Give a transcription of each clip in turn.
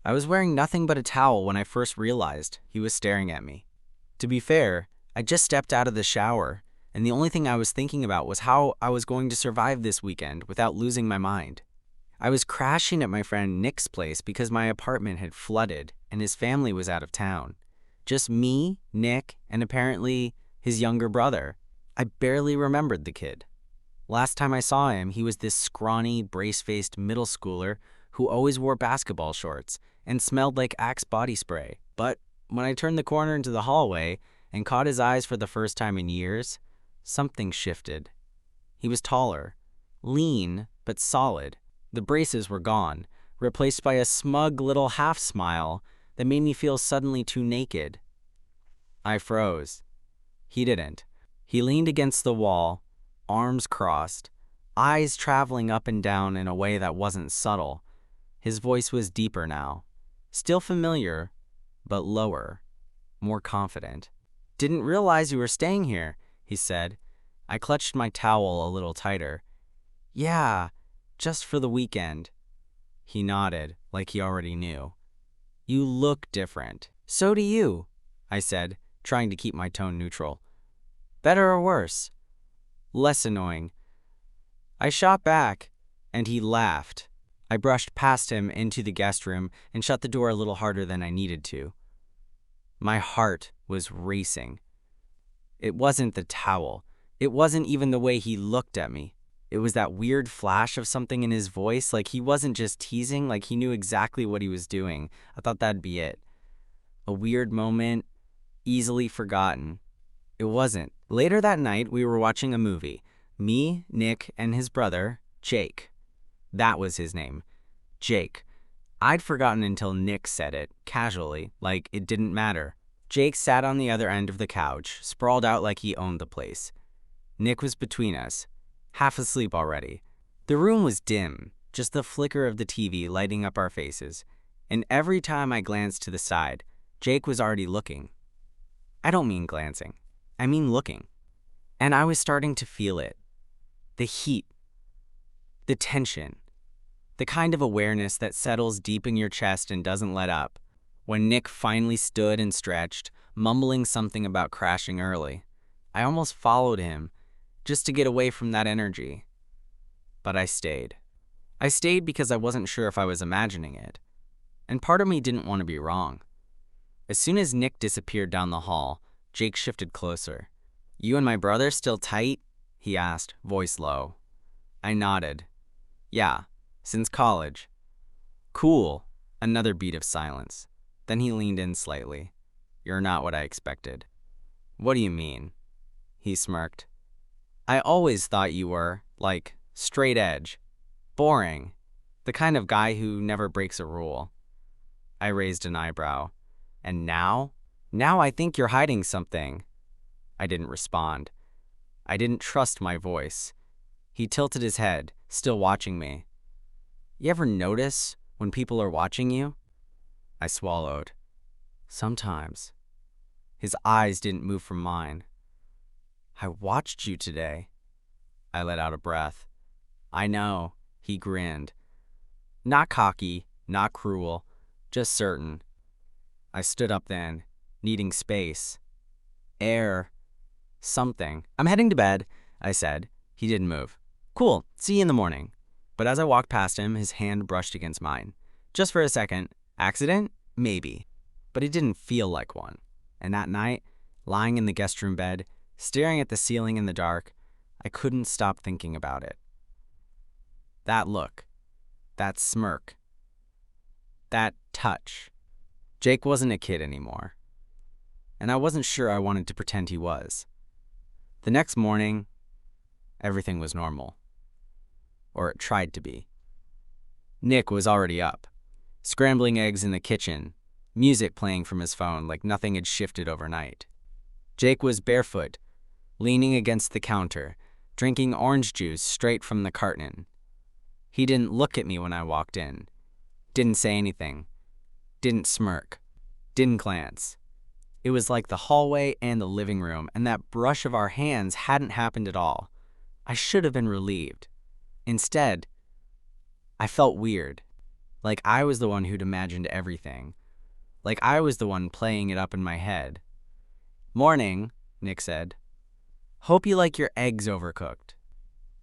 I was wearing nothing but a towel when I first realized he was staring at me. To be fair, I just stepped out of the shower, and the only thing I was thinking about was how I was going to survive this weekend without losing my mind. I was crashing at my friend Nick's place because my apartment had flooded and his family was out of town. Just me, Nick, and apparently his younger brother. I barely remembered the kid. Last time I saw him, he was this scrawny, brace-faced middle schooler who always wore basketball shorts and smelled like Axe body spray. But when I turned the corner into the hallway and caught his eyes for the first time in years, something shifted. He was taller, lean, but solid. The braces were gone, replaced by a smug little half-smile that made me feel suddenly too naked. I froze. He didn't. He leaned against the wall, arms crossed, eyes traveling up and down in a way that wasn't subtle. His voice was deeper now. Still familiar, but lower, more confident. "Didn't realize you were staying here," he said. I clutched my towel a little tighter. "Yeah, just for the weekend." He nodded, like he already knew. "You look different." "So do you," I said, trying to keep my tone neutral. "Better or worse?" "Less annoying." I shot back, and he laughed. I brushed past him into the guest room and shut the door a little harder than I needed to. My heart was racing. It wasn't the towel. It wasn't even the way he looked at me. It was that weird flash of something in his voice, like he wasn't just teasing, like he knew exactly what he was doing. I thought that'd be it. A weird moment, easily forgotten. It wasn't. Later that night, we were watching a movie. Me, Nick, and his brother, Jake. That was his name. Jake. I'd forgotten until Nick said it, casually, like it didn't matter. Jake sat on the other end of the couch, sprawled out like he owned the place. Nick was between us, half asleep already. The room was dim, just the flicker of the TV lighting up our faces. And every time I glanced to the side, Jake was already looking. I don't mean glancing. I mean looking. And I was starting to feel it. The heat. The tension. The kind of awareness that settles deep in your chest and doesn't let up. When Nick finally stood and stretched, mumbling something about crashing early, I almost followed him, just to get away from that energy. But I stayed. I stayed because I wasn't sure if I was imagining it. And part of me didn't want to be wrong. As soon as Nick disappeared down the hall, Jake shifted closer. "You and my brother still tight?" he asked, voice low. I nodded. "Yeah, since college." "Cool." Another beat of silence. Then he leaned in slightly. "You're not what I expected." "What do you mean?" He smirked. "I always thought you were, like, straight edge. Boring. The kind of guy who never breaks a rule." I raised an eyebrow. "And now? Now I think you're hiding something." I didn't respond. I didn't trust my voice. He tilted his head, still watching me. "You ever notice when people are watching you?" I swallowed. "Sometimes." His eyes didn't move from mine. "I watched you today." I let out a breath. "I know," he grinned. Not cocky, not cruel, just certain. I stood up then, needing space. Air. Something. "I'm heading to bed," I said. He didn't move. "Cool, see you in the morning." But as I walked past him, his hand brushed against mine. Just for a second. Accident? Maybe. But it didn't feel like one. And that night, lying in the guest room bed, staring at the ceiling in the dark, I couldn't stop thinking about it. That look. That smirk. That touch. Jake wasn't a kid anymore. And I wasn't sure I wanted to pretend he was. The next morning, everything was normal. Or it tried to be. Nick was already up, scrambling eggs in the kitchen, music playing from his phone like nothing had shifted overnight. Jake was barefoot, leaning against the counter, drinking orange juice straight from the carton. He didn't look at me when I walked in, didn't say anything, didn't smirk, didn't glance. It was like the hallway and the living room, and that brush of our hands hadn't happened at all. I should have been relieved. Instead, I felt weird. Like I was the one who'd imagined everything. Like I was the one playing it up in my head. "Morning," Nick said. "Hope you like your eggs overcooked."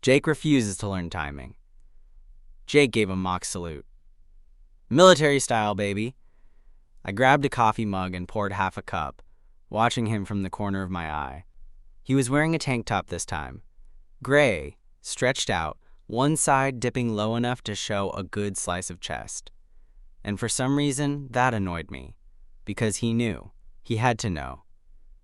Jake refuses to learn timing. Jake gave a mock salute. "Military style, baby." I grabbed a coffee mug and poured half a cup, watching him from the corner of my eye. He was wearing a tank top this time. Gray, stretched out, one side dipping low enough to show a good slice of chest. And for some reason, that annoyed me. Because he knew. He had to know.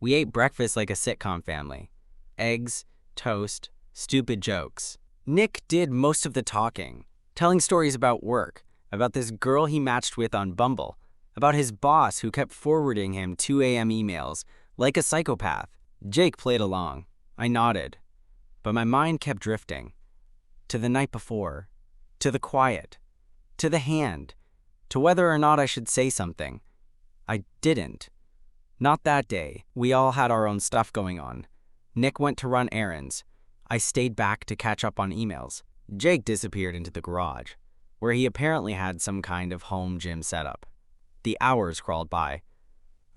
We ate breakfast like a sitcom family. Eggs, toast, stupid jokes. Nick did most of the talking, telling stories about work, about this girl he matched with on Bumble, about his boss who kept forwarding him 2 a.m. emails like a psychopath. Jake played along. I nodded. But my mind kept drifting. To the night before. To the quiet. To the hand. To whether or not I should say something. I didn't. Not that day. We all had our own stuff going on. Nick went to run errands. I stayed back to catch up on emails. Jake disappeared into the garage, where he apparently had some kind of home gym setup. The hours crawled by.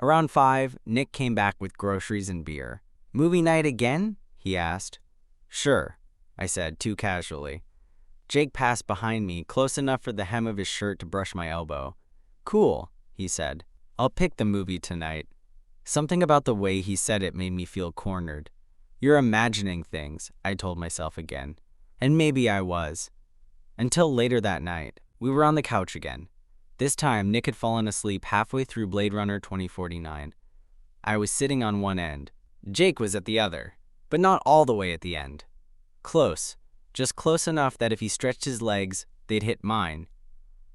Around 5, Nick came back with groceries and beer. "Movie night again?" he asked. "Sure," I said, too casually. Jake passed behind me, close enough for the hem of his shirt to brush my elbow. "Cool," he said. "I'll pick the movie tonight." Something about the way he said it made me feel cornered. "You're imagining things," I told myself again. And maybe I was. Until later that night, we were on the couch again. This time, Nick had fallen asleep halfway through Blade Runner 2049. I was sitting on one end. Jake was at the other, but not all the way at the end. Close, just close enough that if he stretched his legs, they'd hit mine.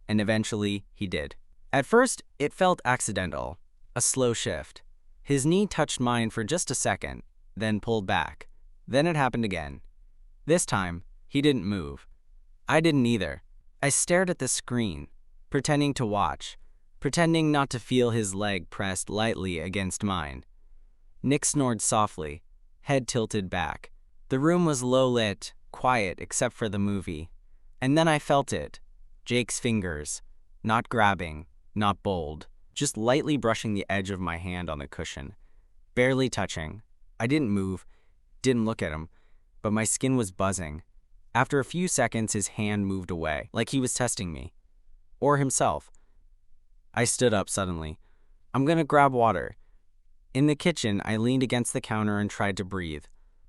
And eventually, he did. At first, it felt accidental, a slow shift. His knee touched mine for just a second, then pulled back. Then it happened again. This time, he didn't move. I didn't either. I stared at the screen, pretending to watch, pretending not to feel his leg pressed lightly against mine. Nick snored softly, head tilted back. The room was low-lit, quiet except for the movie. And then I felt it. Jake's fingers. Not grabbing, not bold. Just lightly brushing the edge of my hand on the cushion. Barely touching. I didn't move, didn't look at him, but my skin was buzzing. After a few seconds, his hand moved away, like he was testing me. Or himself. I stood up suddenly. "I'm gonna grab water." In the kitchen, I leaned against the counter and tried to breathe.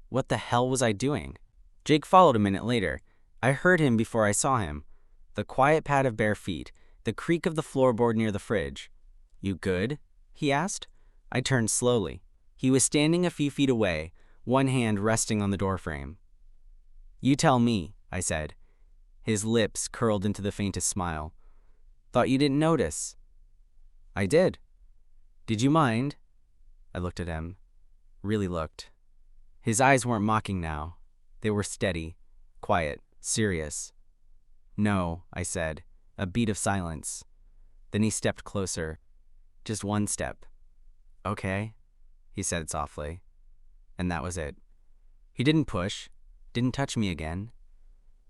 What the hell was I doing? Jake followed a minute later. I heard him before I saw him. The quiet pad of bare feet, the creak of the floorboard near the fridge. "You good?" he asked. I turned slowly. He was standing a few feet away, one hand resting on the doorframe. "You tell me," I said. His lips curled into the faintest smile. "Thought you didn't notice." "I did." "Did you mind?" I looked at him. Really looked. His eyes weren't mocking now. They were steady, quiet, serious. "No," I said, a beat of silence. Then he stepped closer. Just one step. "Okay," he said softly. And that was it. He didn't push, didn't touch me again.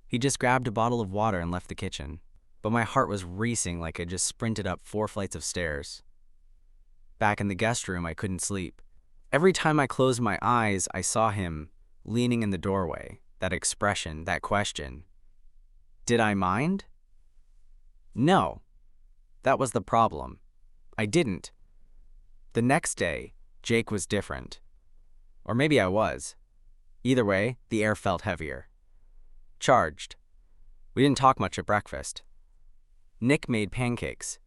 He just grabbed a bottle of water and left the kitchen. But my heart was racing like I just sprinted up 4 flights of stairs. Back in the guest room, I couldn't sleep. Every time I closed my eyes, I saw him, leaning in the doorway, that expression, that question. Did I mind? No. That was the problem. I didn't. The next day, Jake was different. Or maybe I was. Either way, the air felt heavier. Charged. We didn't talk much at breakfast. Nick made pancakes.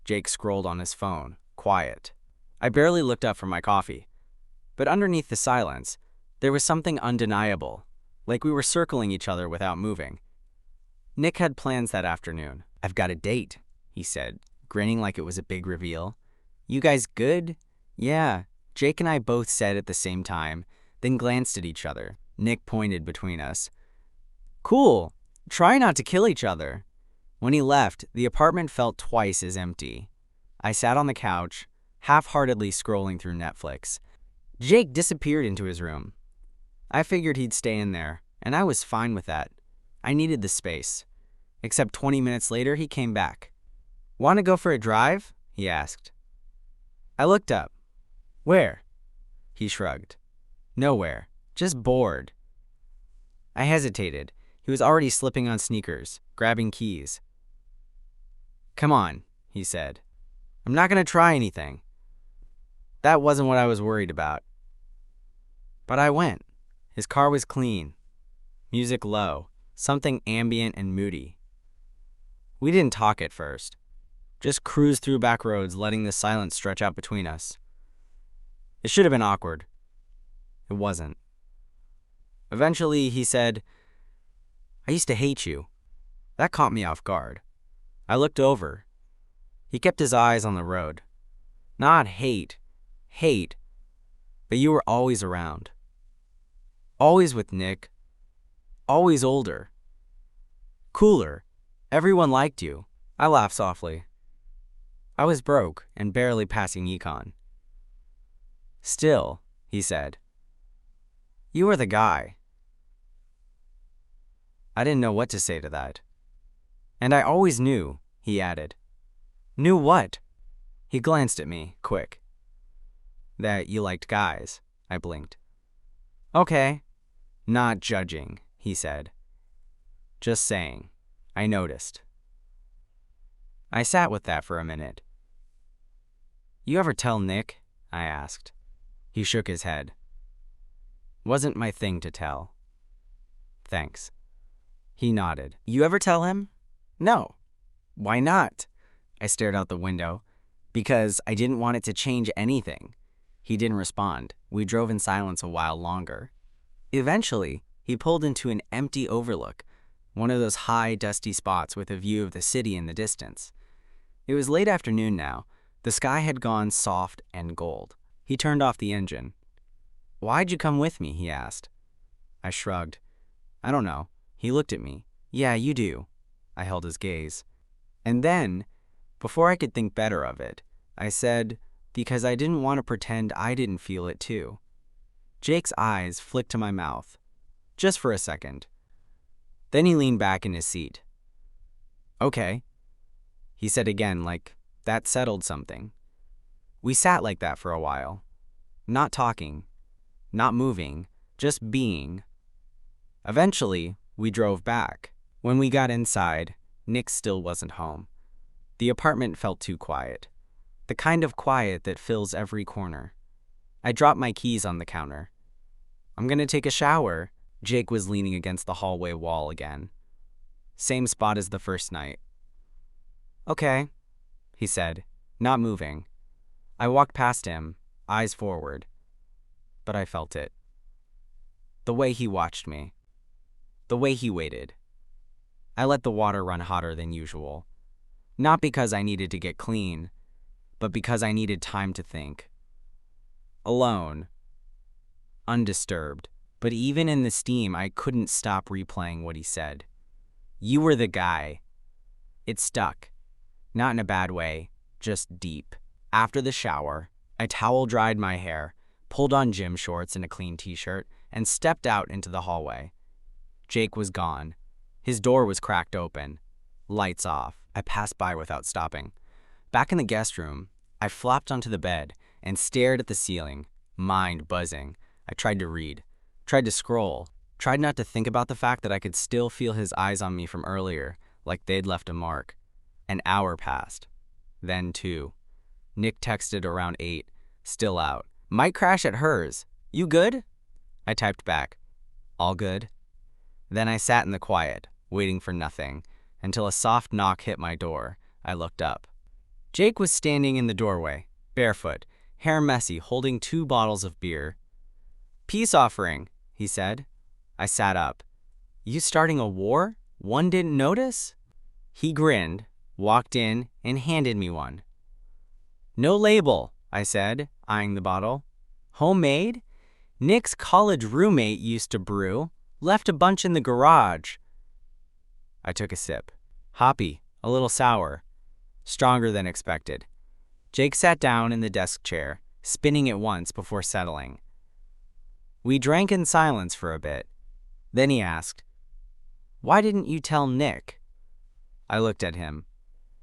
Jake scrolled on his phone, quiet. I barely looked up from my coffee. But underneath the silence, there was something undeniable, like we were circling each other without moving. Nick had plans that afternoon. "I've got a date," he said, grinning like it was a big reveal. "You guys good?" "Yeah," Jake and I both said at the same time, then glanced at each other. Nick pointed between us. "Cool. Try not to kill each other." When he left, the apartment felt twice as empty. I sat on the couch, half-heartedly scrolling through Netflix. Jake disappeared into his room. I figured he'd stay in there, and I was fine with that. I needed the space. Except 20 minutes later, he came back. "Want to go for a drive?" he asked. I looked up. "Where?" He shrugged. "Nowhere. Just bored." I hesitated. He was already slipping on sneakers, grabbing keys. "Come on," he said. "I'm not going to try anything." That wasn't what I was worried about. But I went. His car was clean. Music low, something ambient and moody. We didn't talk at first. Just cruised through back roads, letting the silence stretch out between us. It should have been awkward. It wasn't. Eventually, he said, "I used to hate you." That caught me off guard. I looked over. He kept his eyes on the road. "Not hate. Hate. But you were always around. Always with Nick. Always older. Cooler. Everyone liked you." I laughed softly. I was broke and barely passing econ. "Still," he said, "you were the guy." I didn't know what to say to that. "And I always knew," he added. "Knew what?" He glanced at me, quick. "That you liked guys." I blinked. "Okay." "Not judging," he said. "Just saying. I noticed." I sat with that for a minute. "You ever tell Nick?" I asked. He shook his head. "Wasn't my thing to tell." "Thanks." He nodded. "You ever tell him?" "No." "Why not?" I stared out the window. "Because I didn't want it to change anything." He didn't respond. We drove in silence a while longer. Eventually, he pulled into an empty overlook, one of those high, dusty spots with a view of the city in the distance. It was late afternoon now. The sky had gone soft and gold. He turned off the engine. "Why'd you come with me?" he asked. I shrugged. "I don't know." He looked at me. "Yeah, you do." I held his gaze. And then, before I could think better of it, I said, because I didn't want to pretend I didn't feel it too. Jake's eyes flicked to my mouth, just for a second. Then he leaned back in his seat. "Okay," he said again, like that settled something. We sat like that for a while, not talking, not moving, just being. Eventually, we drove back. When we got inside, Nick still wasn't home. The apartment felt too quiet, the kind of quiet that fills every corner. I dropped my keys on the counter. "I'm gonna take a shower." Jake was leaning against the hallway wall again. Same spot as the first night. "Okay," he said, not moving. I walked past him, eyes forward. But I felt it. The way he watched me. The way he waited. I let the water run hotter than usual. Not because I needed to get clean, but because I needed time to think. Alone. Undisturbed. But even in the steam, I couldn't stop replaying what he said. "You were the guy." It stuck. Not in a bad way, just deep. After the shower, I towel-dried my hair, pulled on gym shorts and a clean t-shirt, and stepped out into the hallway. Jake was gone. His door was cracked open. Lights off. I passed by without stopping. Back in the guest room, I flopped onto the bed and stared at the ceiling, mind buzzing. I tried to read, tried to scroll, tried not to think about the fact that I could still feel his eyes on me from earlier, like they'd left a mark. An hour passed. Then 2. Nick texted around 8, still out. "Might crash at hers. You good?" I typed back, "All good." Then I sat in the quiet, waiting for nothing, until a soft knock hit my door. I looked up. Jake was standing in the doorway, barefoot, hair messy, holding 2 bottles of beer. "Peace offering," he said. I sat up. "You starting a war? One didn't notice?" He grinned, walked in, and handed me one. "No label," I said, eyeing the bottle. "Homemade? Nick's college roommate used to brew. Left a bunch in the garage." I took a sip. Hoppy, a little sour. Stronger than expected. Jake sat down in the desk chair, spinning it once before settling. We drank in silence for a bit. Then he asked, "Why didn't you tell Nick?" I looked at him.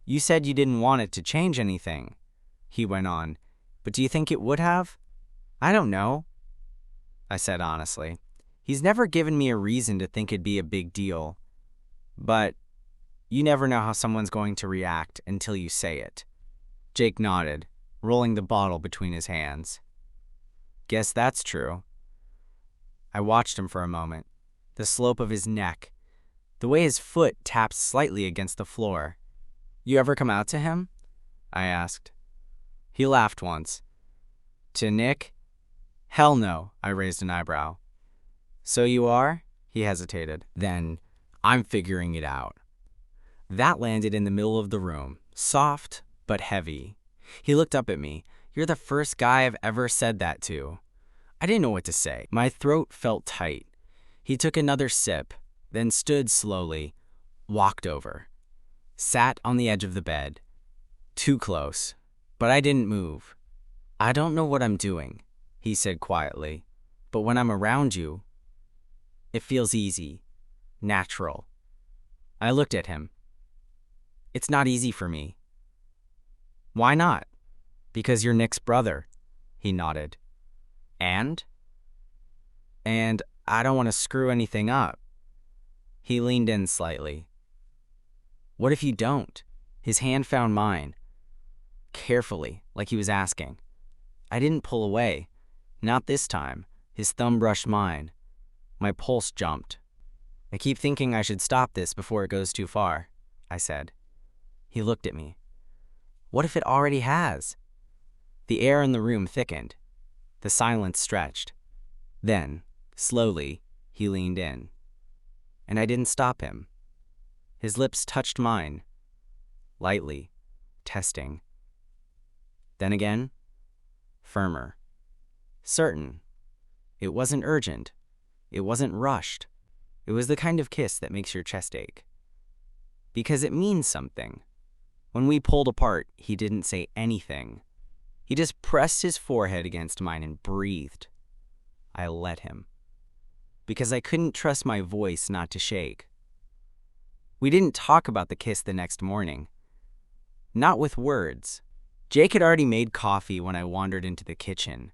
You said you didn't want it to change anything, he went on, but do you think it would have? I don't know, I said honestly. He's never given me a reason to think it'd be a big deal. But you never know how someone's going to react until you say it. Jake nodded, rolling the bottle between his hands. Guess that's true. I watched him for a moment. The slope of his neck, the way his foot tapped slightly against the floor. You ever come out to him? I asked. He laughed once. To Nick? Hell no, I raised an eyebrow. So you are? He hesitated. Then, I'm figuring it out. That landed in the middle of the room, soft but heavy. He looked up at me. You're the first guy I've ever said that to. I didn't know what to say. My throat felt tight. He took another sip, then stood slowly, walked over, sat on the edge of the bed. Too close, but I didn't move. I don't know what I'm doing, he said quietly, but when I'm around you, it feels easy, natural. I looked at him. It's not easy for me. Why not? Because you're Nick's brother, he nodded. And I don't want to screw anything up. He leaned in slightly. What if you don't? His hand found mine. Carefully, like he was asking. I didn't pull away. Not this time. His thumb brushed mine. My pulse jumped. I keep thinking I should stop this before it goes too far, I said. He looked at me. What if it already has? The air in the room thickened. The silence stretched. Then, slowly, he leaned in. And I didn't stop him. His lips touched mine. Lightly, testing. Then again, firmer. Certain. It wasn't urgent. It wasn't rushed. It was the kind of kiss that makes your chest ache. Because it means something. When we pulled apart, he didn't say anything. He just pressed his forehead against mine and breathed. I let him. Because I couldn't trust my voice not to shake. We didn't talk about the kiss the next morning. Not with words. Jake had already made coffee when I wandered into the kitchen.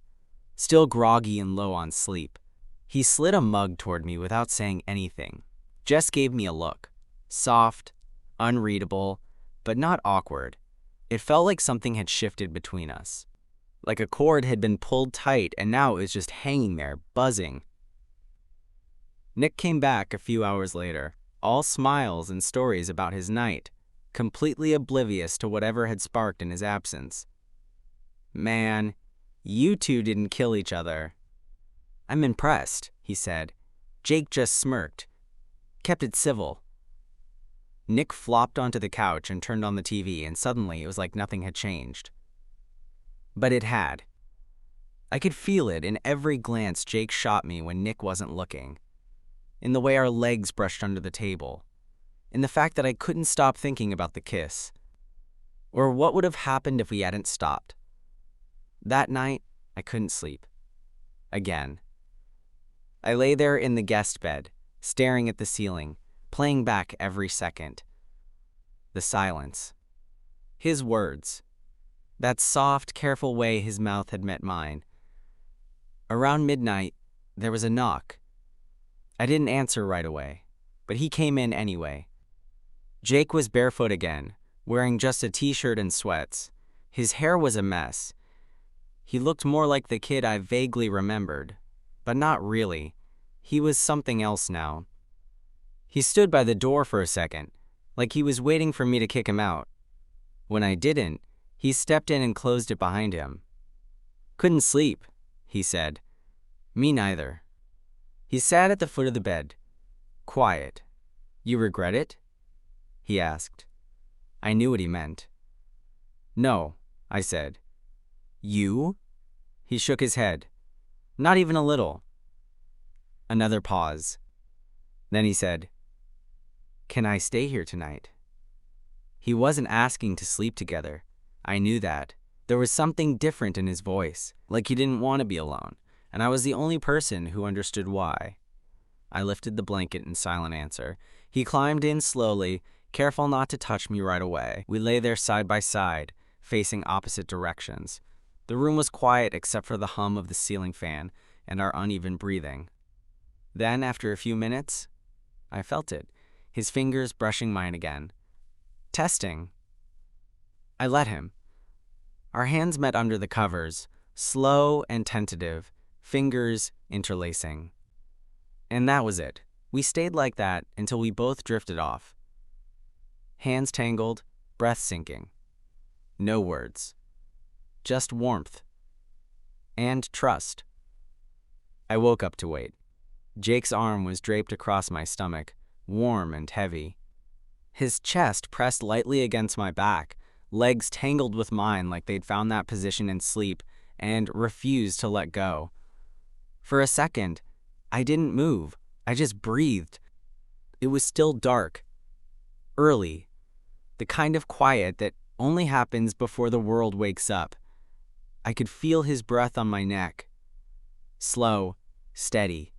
Still groggy and low on sleep. He slid a mug toward me without saying anything. Jess gave me a look. Soft, unreadable, but not awkward. It felt like something had shifted between us. Like a cord had been pulled tight and now it was just hanging there, buzzing. Nick came back a few hours later, all smiles and stories about his night, completely oblivious to whatever had sparked in his absence. Man, you two didn't kill each other. I'm impressed, he said. Jake just smirked. Kept it civil. Nick flopped onto the couch and turned on the TV, and suddenly it was like nothing had changed. But it had. I could feel it in every glance Jake shot me when Nick wasn't looking. In the way our legs brushed under the table. In the fact that I couldn't stop thinking about the kiss. Or what would have happened if we hadn't stopped. That night, I couldn't sleep. Again. I lay there in the guest bed, staring at the ceiling, playing back every second. The silence. His words. That soft, careful way his mouth had met mine. Around midnight, there was a knock. I didn't answer right away, but he came in anyway. Jake was barefoot again, wearing just a t-shirt and sweats. His hair was a mess. He looked more like the kid I vaguely remembered, but not really. He was something else now. He stood by the door for a second, like he was waiting for me to kick him out. When I didn't, he stepped in and closed it behind him. Couldn't sleep, he said. Me neither. He sat at the foot of the bed, quiet. You regret it? He asked. I knew what he meant. No, I said. You? He shook his head. Not even a little. Another pause. Then he said, Can I stay here tonight? He wasn't asking to sleep together. I knew that. There was something different in his voice, like he didn't want to be alone, and I was the only person who understood why. I lifted the blanket in silent answer. He climbed in slowly, careful not to touch me right away. We lay there side by side, facing opposite directions. The room was quiet except for the hum of the ceiling fan and our uneven breathing. Then, after a few minutes, I felt it, his fingers brushing mine again. Testing. I let him. Our hands met under the covers, slow and tentative, fingers interlacing. And that was it. We stayed like that until we both drifted off. Hands tangled, breath sinking. No words. Just warmth. And trust. I woke up to wait. Jake's arm was draped across my stomach, warm and heavy. His chest pressed lightly against my back, legs tangled with mine like they'd found that position in sleep and refused to let go. For a second, I didn't move. I just breathed. It was still dark. Early. The kind of quiet that only happens before the world wakes up. I could feel his breath on my neck. Slow, steady.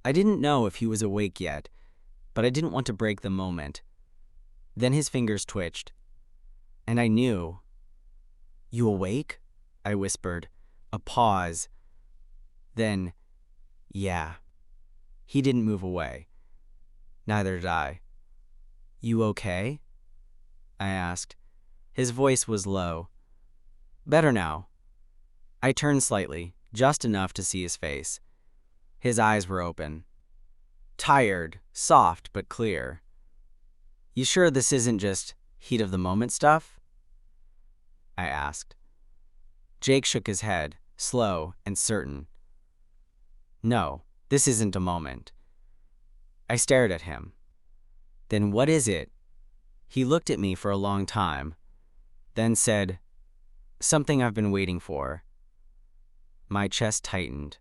I didn't know if he was awake yet, but I didn't want to break the moment. Then his fingers twitched, and I knew. "You awake?" I whispered. A pause. Then, "Yeah." He didn't move away. Neither did I. "You okay?" I asked. His voice was low. "Better now." I turned slightly, just enough to see his face. His eyes were open. Tired, soft, but clear. "You sure this isn't just heat of the moment stuff?" I asked. Jake shook his head, slow and certain. "No, this isn't a moment." I stared at him. "Then what is it?" He looked at me for a long time, then said, "Something I've been waiting for." My chest tightened.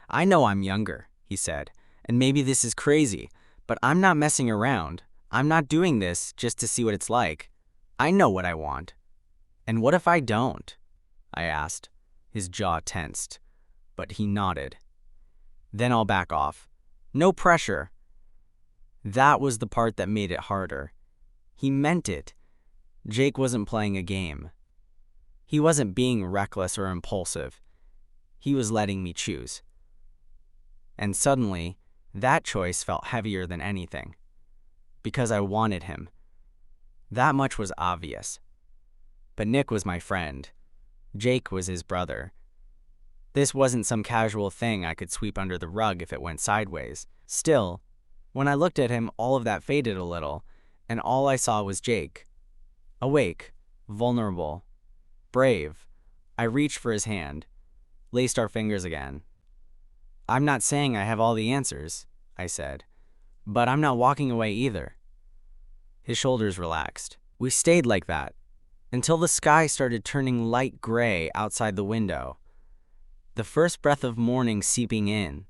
"I know I'm younger," he said, "and maybe this is crazy, but I'm not messing around. I'm not doing this just to see what it's like. I know what I want." "And what if I don't?" I asked. His jaw tensed, but he nodded. "Then I'll back off. No pressure." That was the part that made it harder. He meant it. Jake wasn't playing a game. He wasn't being reckless or impulsive. He was letting me choose. And suddenly, that choice felt heavier than anything. Because I wanted him. That much was obvious. But Nick was my friend. Jake was his brother. This wasn't some casual thing I could sweep under the rug if it went sideways. Still, when I looked at him, all of that faded a little, and all I saw was Jake. Awake, vulnerable, brave. I reached for his hand, laced our fingers again. "I'm not saying I have all the answers," I said, "but I'm not walking away either." His shoulders relaxed. We stayed like that, until the sky started turning light gray outside the window, the first breath of morning seeping in.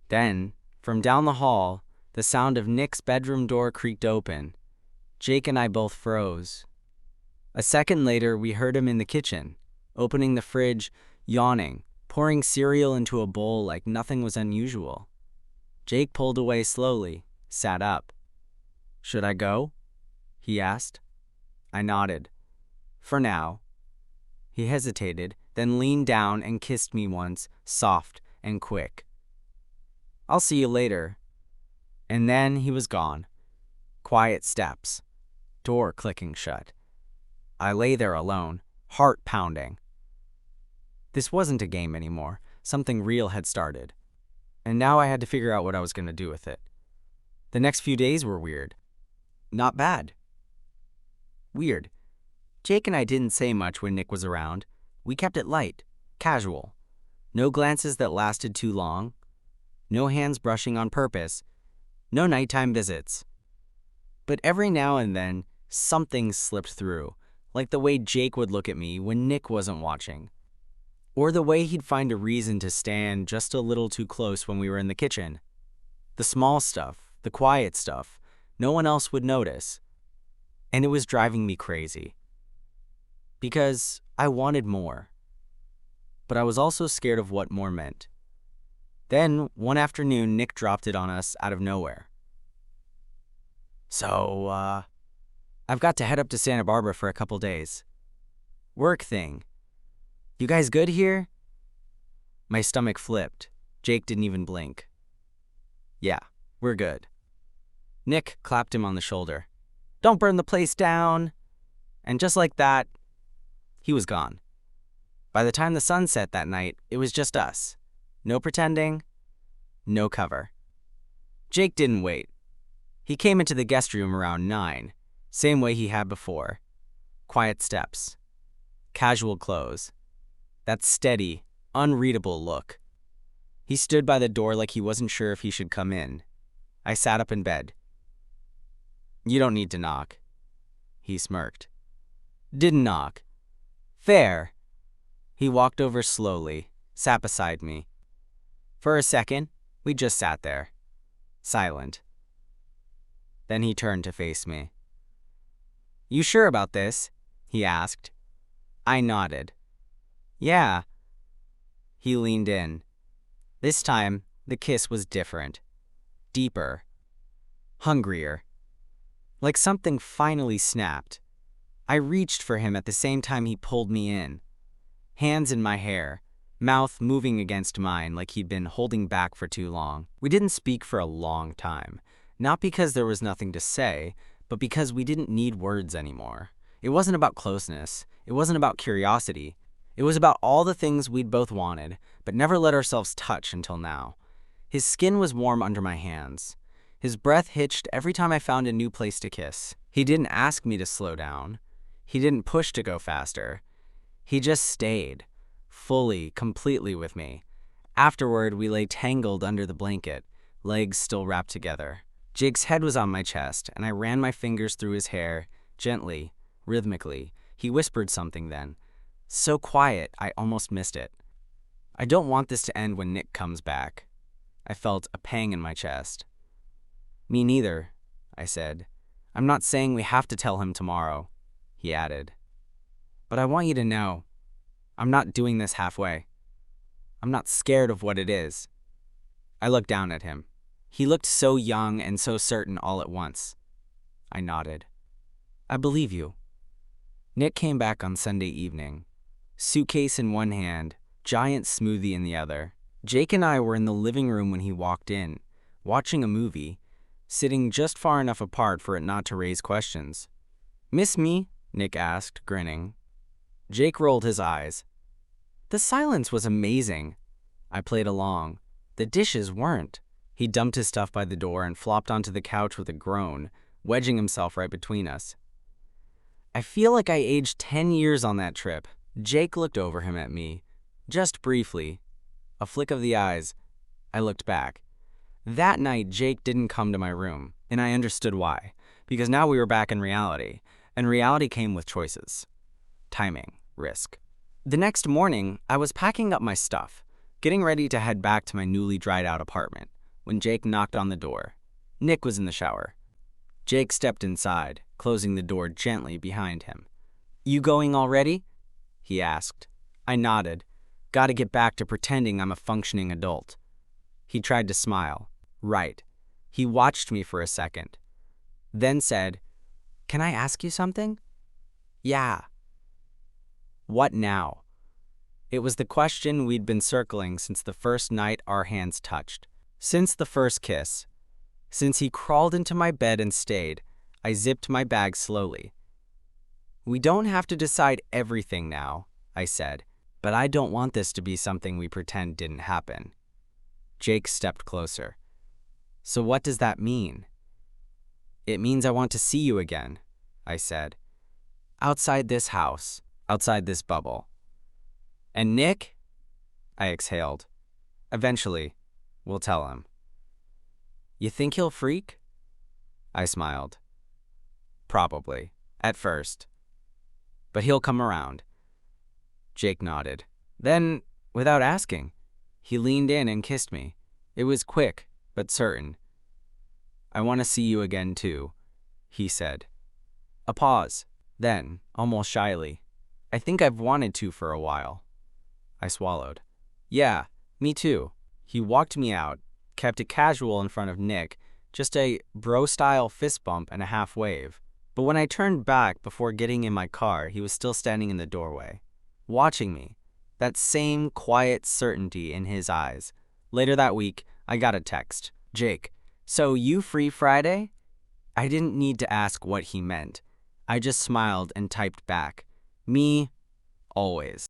Then, from down the hall, the sound of Nick's bedroom door creaked open. Jake and I both froze. A second later, we heard him in the kitchen, opening the fridge, yawning, pouring cereal into a bowl like nothing was unusual. Jake pulled away slowly, sat up. "Should I go?" he asked. I nodded. "For now." He hesitated, then leaned down and kissed me once, soft and quick. "I'll see you later." And then he was gone. Quiet steps. Door clicking shut. I lay there alone, heart pounding. This wasn't a game anymore. Something real had started. And now I had to figure out what I was going to do with it. The next few days were weird. Not bad. Weird. Jake and I didn't say much when Nick was around. We kept it light, casual. No glances that lasted too long. No hands brushing on purpose. No nighttime visits. But every now and then, something slipped through, like the way Jake would look at me when Nick wasn't watching. Or the way he'd find a reason to stand just a little too close when we were in the kitchen. The small stuff, the quiet stuff, no one else would notice. And it was driving me crazy. Because I wanted more. But I was also scared of what more meant. Then, one afternoon, Nick dropped it on us out of nowhere. So, I've got to head up to Santa Barbara for a couple days. Work thing. You guys good here? My stomach flipped. Jake didn't even blink. Yeah, we're good. Nick clapped him on the shoulder. Don't burn the place down. And just like that, he was gone. By the time the sun set that night, it was just us. No pretending, no cover. Jake didn't wait. He came into the guest room around 9, same way he had before. Quiet steps, casual clothes, that steady, unreadable look. He stood by the door like he wasn't sure if he should come in. I sat up in bed. You don't need to knock. He smirked. Didn't knock. Fair. He walked over slowly, sat beside me. For a second, we just sat there, silent. Then he turned to face me. You sure about this? He asked. I nodded. Yeah. He leaned in. This time, the kiss was different. Deeper. Hungrier. Like something finally snapped. I reached for him at the same time he pulled me in. Hands in my hair, mouth moving against mine like he'd been holding back for too long. We didn't speak for a long time, not because there was nothing to say, but because we didn't need words anymore. It wasn't about closeness. It wasn't about curiosity. It was about all the things we'd both wanted, but never let ourselves touch until now. His skin was warm under my hands. His breath hitched every time I found a new place to kiss. He didn't ask me to slow down. He didn't push to go faster. He just stayed, fully, completely with me. Afterward, we lay tangled under the blanket, legs still wrapped together. Jake's head was on my chest, and I ran my fingers through his hair, gently, rhythmically. He whispered something then. So quiet, I almost missed it. I don't want this to end when Nick comes back. I felt a pang in my chest. Me neither, I said. I'm not saying we have to tell him tomorrow, he added. But I want you to know, I'm not doing this halfway. I'm not scared of what it is. I looked down at him. He looked so young and so certain all at once. I nodded. I believe you. Nick came back on Sunday evening. Suitcase in one hand, giant smoothie in the other. Jake and I were in the living room when he walked in, watching a movie, sitting just far enough apart for it not to raise questions. Miss me? Nick asked, grinning. Jake rolled his eyes. The silence was amazing. I played along. The dishes weren't. He dumped his stuff by the door and flopped onto the couch with a groan, wedging himself right between us. I feel like I aged 10 years on that trip. Jake looked over him at me, just briefly. A flick of the eyes. I looked back. That night, Jake didn't come to my room, and I understood why, because now we were back in reality, and reality came with choices. Timing, risk. The next morning, I was packing up my stuff, getting ready to head back to my newly dried out apartment, when Jake knocked on the door. Nick was in the shower. Jake stepped inside, closing the door gently behind him. You going already? He asked. I nodded. Gotta get back to pretending I'm a functioning adult. He tried to smile. Right. He watched me for a second. Then said, Can I ask you something? Yeah. What now? It was the question we'd been circling since the first night our hands touched. Since the first kiss. Since he crawled into my bed and stayed, I zipped my bag slowly. We don't have to decide everything now, I said, but I don't want this to be something we pretend didn't happen. Jake stepped closer. So what does that mean? It means I want to see you again, I said. Outside this house, outside this bubble. And Nick? I exhaled. Eventually, we'll tell him. You think he'll freak? I smiled. Probably, at first. But he'll come around. Jake nodded. Then, without asking, he leaned in and kissed me. It was quick, but certain. I want to see you again, too, he said. A pause. Then, almost shyly, I think I've wanted to for a while. I swallowed. Yeah, me too. He walked me out, kept it casual in front of Nick, just a bro-style fist bump and a half wave. But when I turned back before getting in my car, he was still standing in the doorway, watching me, that same quiet certainty in his eyes. Later that week, I got a text. "Jake, so you free Friday?" I didn't need to ask what he meant. I just smiled and typed back, "Me, always."